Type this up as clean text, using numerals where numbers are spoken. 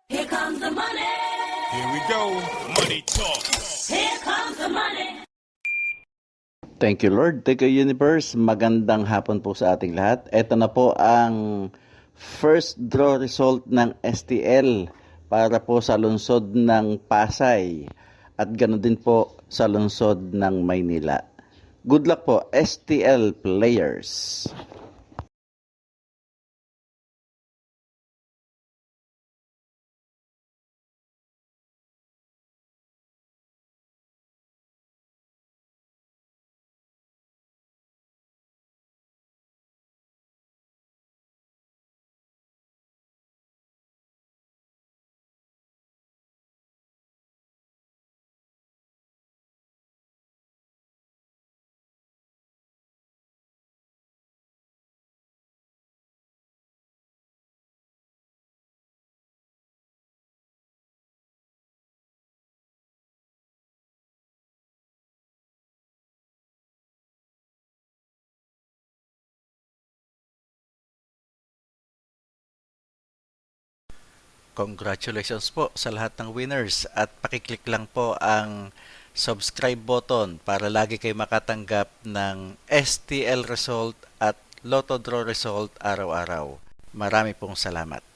Here comes the money. Here we go. Money talk. Here comes the money. Thank you Lord, thank you Universe. Magandang hapon po sa ating lahat. Ito na po ang first draw result ng STL para po sa lungsod ng Pasay at ganoon din po sa lungsod ng Maynila. Good luck po STL players. Congratulations po sa lahat ng winners at pakiclick lang po ang subscribe button para lagi kayo makatanggap ng STL result at Lotto Draw result araw-araw. Marami pong salamat.